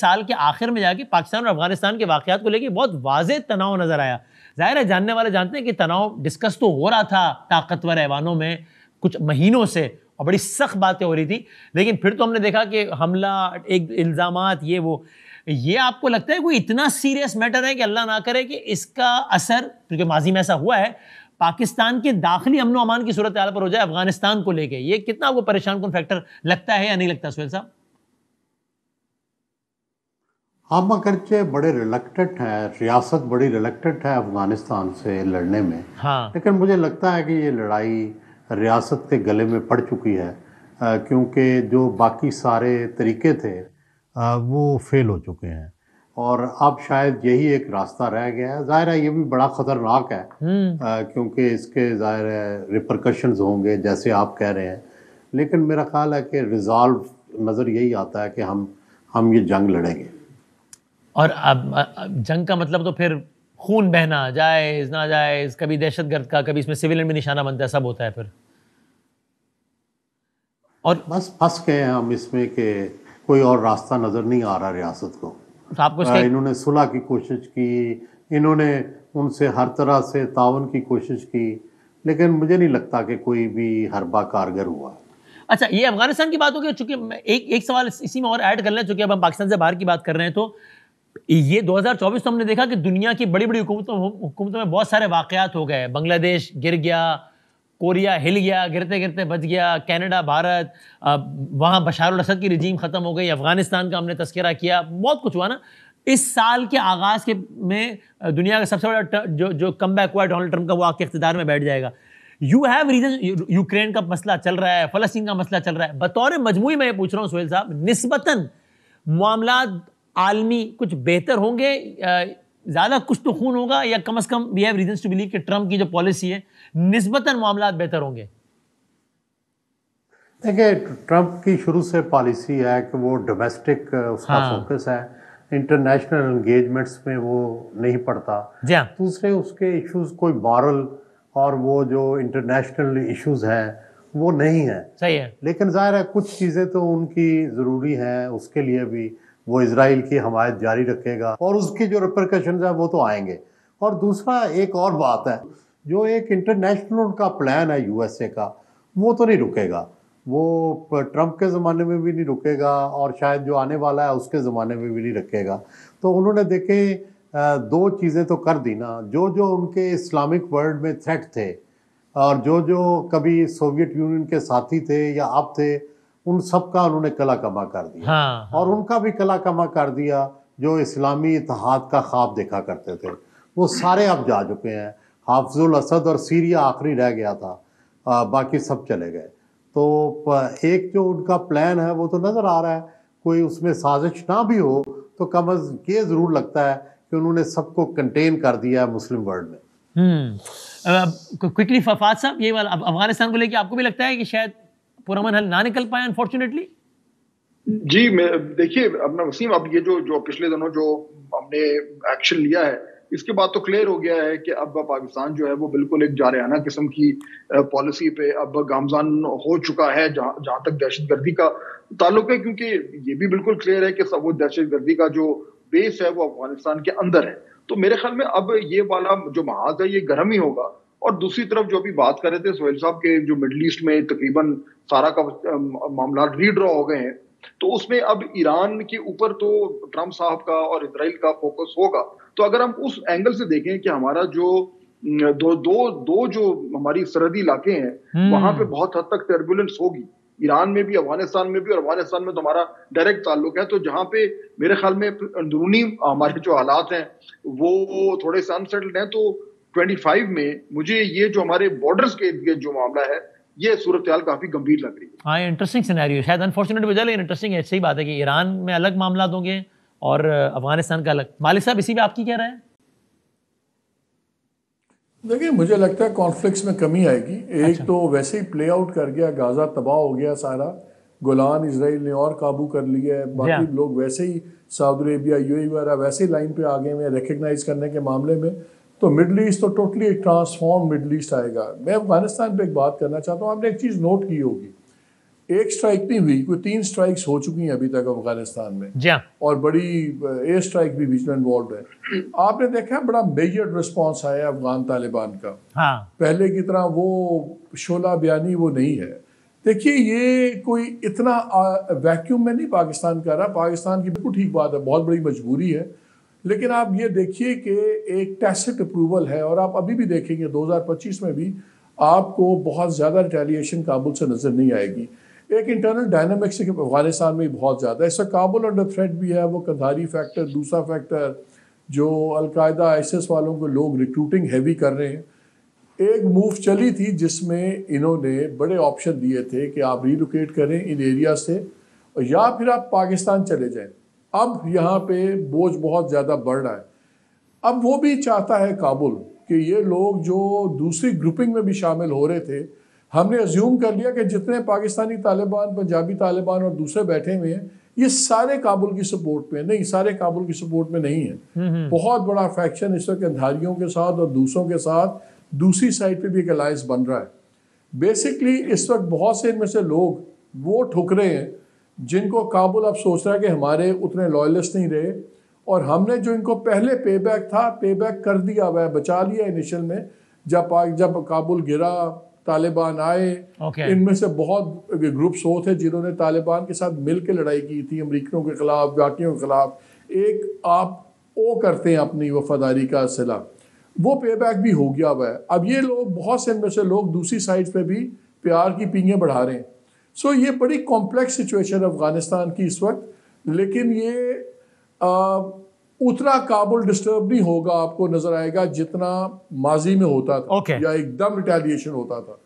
साल के आखिर में जाके पाकिस्तान और अफगानिस्तान के वाक़यात को लेके बहुत वाज़ेह तनाव नज़र आया। ज़ाहिर है जानने वाले जानते हैं कि तनाव डिस्कस तो हो रहा था ताकतवर ऐवानों में कुछ महीनों से और बड़ी सख्त बातें हो रही थी, लेकिन फिर तो हमने देखा कि हमला, एक इल्ज़ामात, ये आपको लगता है कोई इतना सीरियस मैटर है कि अल्लाह ना करे कि इसका असर, क्योंकि माजी में ऐसा हुआ है, पाकिस्तान के दाखिली अमन व अमान की सूरत हाल पर हो जाए अफगानिस्तान को लेके? ये कितना आपको परेशान कौन फैक्टर लगता है या नहीं लगता सुहेल साहब? हम अगरचे बड़े रिलक्टेंट हैं, रियासत बड़ी रिलक्टेंट है अफगानिस्तान से लड़ने में, हाँ, लेकिन मुझे लगता है कि ये लड़ाई रियासत के गले में पड़ चुकी है, क्योंकि जो बाकी सारे तरीके थे वो फेल हो चुके हैं और अब शायद यही एक रास्ता रह गया है। ज़ाहिर है ये भी बड़ा ख़तरनाक है, क्योंकि इसके ज़ाहिर है रिपरकशंस होंगे जैसे आप कह रहे हैं, लेकिन मेरा ख्याल है कि रिजॉल्व नज़र यही आता है कि हम ये जंग लड़ेंगे। और अब जंग का मतलब तो फिर खून बहना, जायज़ ना जायज़, कभी दहशतगर्द का, कभी इसमें सिविलियन भी निशाना बनता है, सब होता है फिर। और बस फंस गए हैं हम इसमें कि कोई और रास्ता नज़र नहीं आ रहा रियासत को। तो आपको इसका इन्होंने सुलह की कोशिश की, इन्होंने उनसे हर तरह से तावन की कोशिश की, लेकिन मुझे नहीं लगता कि कोई भी हरबा कारगर हुआ। अच्छा, ये अफगानिस्तान की बात हो गई, चूंकि एक सवाल इसी में और ऐड कर लें, चूंकि अब हम पाकिस्तान से बाहर की बात कर रहे हैं, तो ये 2024 तो हमने देखा कि दुनिया की बड़ी बड़ी हुकूमतों में बहुत सारे वाकयात हो गए। बांग्लादेश गिर गया, कोरिया हिल गया, गिरते गिरते बच गया, कनाडा, भारत, वहाँ बशार अल असद की रिजीम ख़त्म हो गई, अफगानिस्तान का हमने तस्करा किया, बहुत कुछ हुआ ना। इस साल के आगाज़ के में दुनिया का सबसे बड़ा जो कम बैक हुआ डोनाल्ड ट्रंप का, वो आके इख्तिदार में बैठ जाएगा। यू हैव रीजन, यूक्रेन का मसला चल रहा है, फ़लस्तीन का मसला चल रहा है, बतौर मजमूई मैं पूछ रहा हूँ सुहेल साहब, निस्बतन मामलात आलमी कुछ बेहतर होंगे, ज़्यादा कुछ तो खून होगा, या कम से कम we have reasons to believe कि ट्रंप की जो पॉलिसी है निस्बतन मामलात बेहतर होंगे? देखिए, ट्रंप की शुरू से पॉलिसी है कि वो डोमेस्टिक उसका फोकस है, इंटरनेशनल एंगेजमेंट्स में वो नहीं पड़ता। दूसरे उसके इश्यूज कोई मॉरल और वो जो इंटरनेशनल इश्यूज हैं वो नहीं है। सही है, लेकिन जाहिर है कुछ चीज़ें तो उनकी ज़रूरी हैं, उसके लिए भी वो इजराइल की हमायत जारी रखेगा और उसकी जो रिपरकशंस है वो तो आएंगे। और दूसरा एक और बात है, जो एक इंटरनेशनल उनका प्लान है यूएसए का, वो तो नहीं रुकेगा, वो ट्रंप के ज़माने में भी नहीं रुकेगा और शायद जो आने वाला है उसके ज़माने में भी नहीं रुकेगा। तो उन्होंने देखे दो चीज़ें तो कर दी ना, जो जो उनके इस्लामिक वर्ल्ड में थ्रेट थे और जो जो कभी सोवियत यूनियन के साथी थे या अब थे, उन सब का उन्होंने कला कमा कर दिया। और उनका भी कला कमा कर दिया जो इस्लामी इत्तेहाद का ख्वाब देखा करते थे, वो सारे अब जा चुके हैं। हाफिजुल असद और सीरिया आखिरी रह गया था, बाकी सब चले गए। तो एक जो उनका प्लान है वो तो नज़र आ रहा है, कोई उसमें साजिश ना भी हो तो कम अज़ ये ज़रूर लगता है कि उन्होंने सबको कंटेन कर दिया है मुस्लिम वर्ल्ड में। क्विकली फफाद साहब, ये वाला अफगानिस्तान को लेके आपको भी लगता है कि शायद पुरअमन हल ना निकल पाए अनफॉर्चुनेटली? जी, मैं देखिए अपना वसीम, अब ये जो पिछले दिनों जो हमने एक्शन लिया है, इसके बाद तो क्लियर हो गया है कि अब पाकिस्तान जो है वो बिल्कुल एक जारहाना किस्म की पॉलिसी पे अब गामजान हो चुका है जहां तक दहशतगर्दी का ताल्लुक है, क्योंकि ये भी बिल्कुल क्लियर है कि सब वो दहशतगर्दी का जो बेस है वो अफगानिस्तान के अंदर है। तो मेरे ख्याल में अब ये वाला जो महाज है ये गर्म ही होगा। और दूसरी तरफ जो अभी बात कर रहे थे सोहेल साहब के, जो मिडल ईस्ट में तकरीबन सारा का मामला रीड्रॉ हो गए हैं, तो उसमें अब ईरान के ऊपर तो ट्रंप साहब का और इजराइल का फोकस होगा। तो अगर हम उस एंगल से देखें कि हमारा जो दो जो हमारी सरहदी इलाके हैं वहां पे बहुत हद तक टर्बुलेंस होगी, ईरान में भी, अफगानिस्तान में भी, और अफगानिस्तान में तो हमारा डायरेक्ट ताल्लुक है। तो जहां पे मेरे ख्याल में अंदरूनी हमारे जो हालात हैं वो थोड़े से अनसेटल्ड हैं, तो 25 में मुझे ये जो हमारे बॉर्डर्स के जो मामला है ये सूरत हाल काफी गंभीर लग रही है। हाँ, इंटरेस्टिंग सिनेरियो, शायद अनफॉर्चुनेट वजह, लेकिन इंटरेस्टिंग है। सही बात है कि ईरान में अलग मामला होंगे और अफगानिस्तान का अलग। मालिक साहब, इसी में आपकी क्या राय है? देखिए, मुझे लगता है कॉन्फ्लिक्ट्स में कमी आएगी। एक तो वैसे ही प्ले आउट कर गया, गाजा तबाह हो गया सारा, गोलान इसराइल ने और काबू कर लिया है, बाकी लोग वैसे ही सऊदी अरेबिया, यूएई वगैरह वैसे ही लाइन पे आ गए हैं रिकग्नाइज करने के मामले में। तो मिडल ईस्ट तो टोटली एक ट्रांसफॉर्म मिडल ईस्ट आएगा। मैं अफगानिस्तान पे एक बात करना चाहता हूँ। आपने एक चीज़ नोट की होगी, एक स्ट्राइक नहीं हुई, कोई 3 स्ट्राइक्स हो चुकी हैं अभी तक अफगानिस्तान में, जी हाँ, और बड़ी एयर स्ट्राइक भी बीच में इन्वॉल्व है। आपने देखा बड़ा मेजर रिस्पॉन्स आया अफगान तालिबान का, हाँ, पहले की तरह वो शोला बयानी वो नहीं है। देखिए ये कोई इतना वैक्यूम में नहीं पाकिस्तान कर रहा, पाकिस्तान की बिल्कुल ठीक बात है, बहुत बड़ी मजबूरी है, लेकिन आप ये देखिए कि एक टैसिट अप्रूवल है, और आप अभी भी देखेंगे 2025 में भी आपको बहुत ज़्यादा रिटेलिएशन काबुल से नज़र नहीं आएगी। एक इंटरनल डायनामिक्स अफगानिस्तान में बहुत ज़्यादा है, इससे काबुल अंडर थ्रेट भी है, वो कंधारी फैक्टर, दूसरा फैक्टर जो अलकायदा आईएसआईएस वालों को लोग रिक्रूटिंग हैवी कर रहे हैं। एक मूव चली थी जिसमें इन्होंने बड़े ऑप्शन दिए थे कि आप रिलोकेट करें इन एरिया से या फिर आप पाकिस्तान चले जाएं। अब यहाँ पे बोझ बहुत ज़्यादा बढ़ रहा है। अब वो भी चाहता है काबुल कि ये लोग जो दूसरी ग्रुपिंग में भी शामिल हो रहे थे, हमने अज्यूम कर लिया कि जितने पाकिस्तानी तालिबान, पंजाबी तालिबान और दूसरे बैठे हुए हैं ये सारे काबुल की सपोर्ट में, नहीं सारे काबुल की सपोर्ट में नहीं है। बहुत बड़ा फैक्शन इस वक्त अंधारियों के साथ और दूसरों के साथ दूसरी साइड पे भी एक अलायंस बन रहा है। बेसिकली इस वक्त बहुत से इनमें से लोग वो ठुकरे हैं जिनको काबुल अब सोच रहा है कि हमारे उतने लॉयलिस्ट नहीं रहे, और हमने जो इनको पहले पे बैक था, पे बैक कर दिया हुआ है, बचा लिया इनिशियल में। जब काबुल गिरा, तालिबान आए, इनमें से बहुत ग्रुप्स वो थे जिन्होंने तालिबान के साथ मिल के लड़ाई की थी, अमरीकियों के खिलाफ, बाकियों के खिलाफ। एक आप वो करते हैं अपनी वफादारी का सिला, वो पे बैक भी हो गया हुआ है। अब ये लोग, बहुत से इनमें से लोग दूसरी साइड पे भी प्यार की पींगे बढ़ा रहे हैं। सो ये बड़ी कॉम्प्लेक्स सिचुएशन अफगानिस्तान की इस वक्त, लेकिन ये उतना काबुल डिस्टर्ब नहीं होगा, आपको नजर आएगा जितना माजी में होता था, या एकदम रिटेलिएशन होता था।